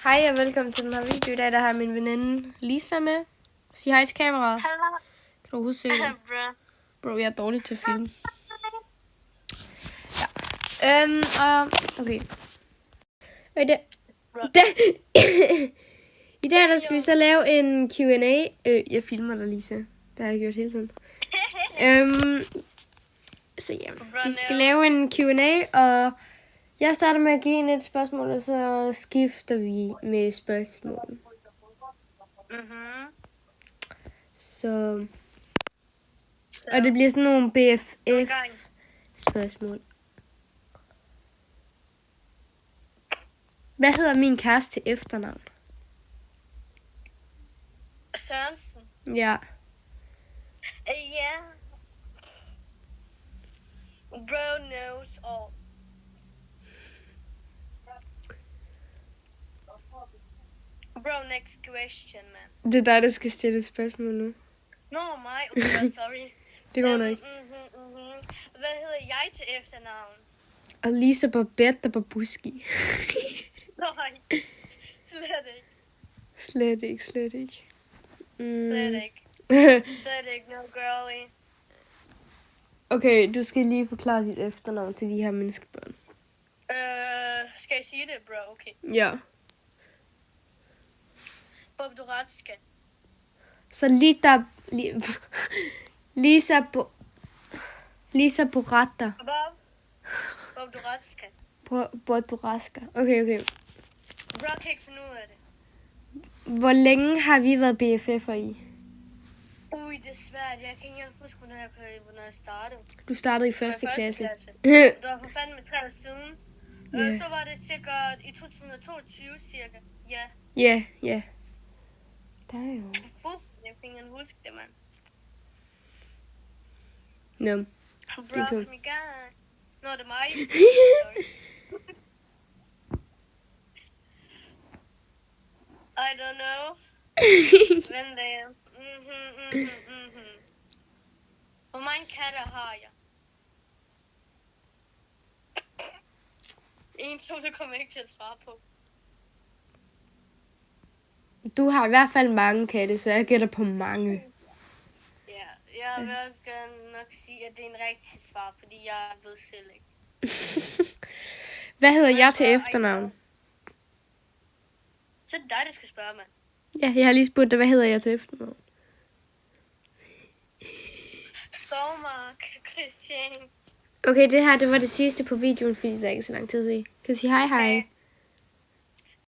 Hej og velkommen til den her video. I dag der har jeg min veninde Lisa med. Sig hej til kameraet. Hallo. Kan du overhovedet se det? Bro, jeg er dårlig til film. Ja. Okay. I dag der skal vi så lave en Q&A. Jeg filmer dig, Lisa. Det har jeg gjort hele tiden. Så ja, vi skal lave en Q&A, og jeg starter med at give en et spørgsmål, og så skifter vi med spørgsmål. Så... Og det bliver sådan nogle BFF-spørgsmål. Hvad hedder min kæreste til efternavn? Sørensen. Ja. Ja. Bro knows all. Bro, next question, man. Det er dig, der skal stille et spørgsmål nu. Nå, mig. Okay, sorry. Det går nok. Hvad hedder jeg til efternavn? Og Lisa Babette Babuski. Nej, slet ikke. Slet ikke. Slet ikke. Slet ikke, no girlie. Okay, du skal lige forklare dit efternavn til de her menneskebørn. Skal jeg sige det, bro? Okay. Ja. Bobdoratska. Så Lisa Borata. Bobdoratska. Borduraska. Okay. Bro kan ikke finde ud af det. Hvor længe har vi været BFF'er i? Ui, det er svært. Jeg kan ikke engang huske, hvornår jeg startede. Du startede i Det var første klasse. Det var for fanden med 3 år siden. Ja. Så var det sikkert i 2022 cirka. Ja. Ja. Der er jo... Jeg kan ikke huske det, mand. Nå. Bro, kom i gang. Nå, det er mig. Sorry. I don't know. Vent da. Hvor mange katter har jeg? En, som du kommer ikke til at svare på. Du har i hvert fald mange katte, så jeg gætter på mange. Ja, jeg vil også gerne nok sige, at det er en rigtig svar, fordi jeg ved selv ikke. Hvad hedder jeg til efternavn? Så er det dig, der skal spørge, mand. Ja, jeg har lige spurgt dig, hvad hedder jeg til efternavn? Skovmark Christians. Okay, det var det sidste på videoen, fordi der er ikke så lang tid at se. Kan du sige hej?